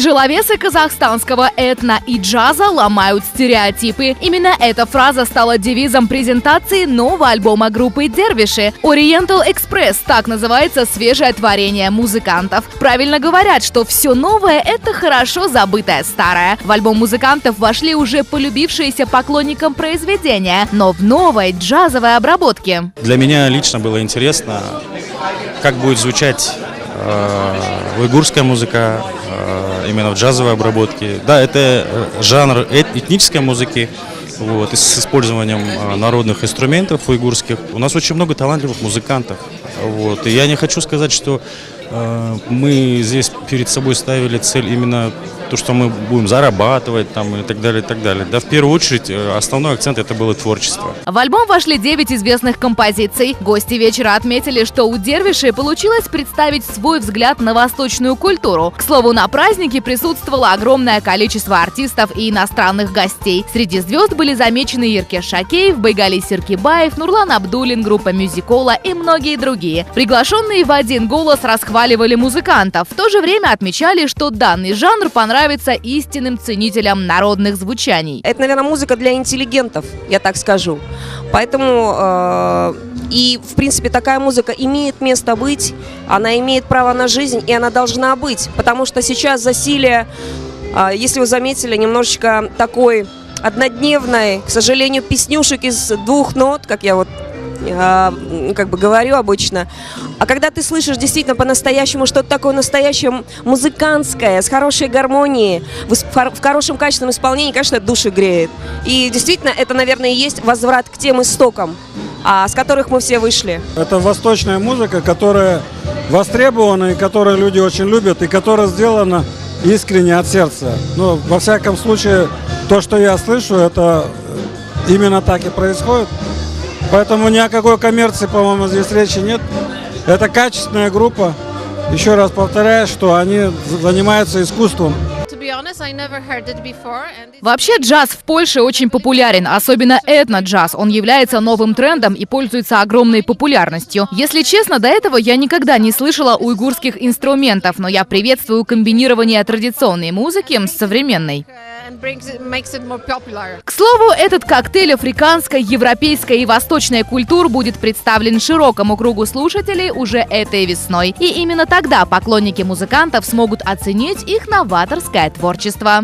Тяжеловесы казахстанского этно и джаза ломают стереотипы. Именно эта фраза стала девизом презентации нового альбома группы Дервиши. Oriental Express — так называется свежее творение музыкантов. Правильно говорят, что все новое — это хорошо забытое старое. В альбом музыкантов вошли уже полюбившиеся поклонникам произведения, но в новой джазовой обработке. Для меня лично было интересно, как будет звучать уйгурская музыка, именно в джазовой обработке. Да, это жанр этнической музыки, вот, с использованием народных инструментов уйгурских. У нас очень много талантливых музыкантов. Вот, и я не хочу сказать, что мы здесь перед собой ставили цель именно то, что мы будем зарабатывать там, и так далее, и так далее. Да, в первую очередь, основной акцент это было творчество. В альбом вошли 9 известных композиций. Гости вечера отметили, что у Дервишей получилось представить свой взгляд на восточную культуру. К слову, на празднике присутствовало огромное количество артистов и иностранных гостей. Среди звезд были замечены Еркеш Шакеев, Байгали Сиркибаев, Нурлан Абдуллин, группа Мюзикола и многие другие. Приглашенные в один голос расхваливали музыкантов. В то же время отмечали, что данный жанр понравится истинным ценителям народных звучаний. Это, наверное, музыка для интеллигентов, я так скажу. Поэтому и, в принципе, такая музыка имеет место быть, она имеет право на жизнь, и она должна быть. Потому что сейчас засилие, если вы заметили, немножечко такой однодневной, к сожалению, песнюшек из двух нот, как я вот как бы говорю обычно. А когда ты слышишь действительно по-настоящему что-то такое настоящее музыкантское, с хорошей гармонией, в хорошем качественном исполнении, конечно, души греет. И действительно, это, наверное, и есть возврат к тем истокам, с которых мы все вышли. Это восточная музыка, которая востребована, и которую люди очень любят, и которая сделана искренне от сердца. Но, во всяком случае, то, что я слышу, это именно так и происходит. Поэтому ни о какой коммерции, по-моему, здесь речи нет. Это качественная группа. Еще раз повторяю, что они занимаются искусством. Вообще джаз в Польше очень популярен, особенно этно-джаз. Он является новым трендом и пользуется огромной популярностью. Если честно, до этого я никогда не слышала уйгурских инструментов, но я приветствую комбинирование традиционной музыки с современной. К слову, этот коктейль африканской, европейской и восточной культур будет представлен широкому кругу слушателей уже этой весной. И именно тогда поклонники музыкантов смогут оценить их новаторское творчество.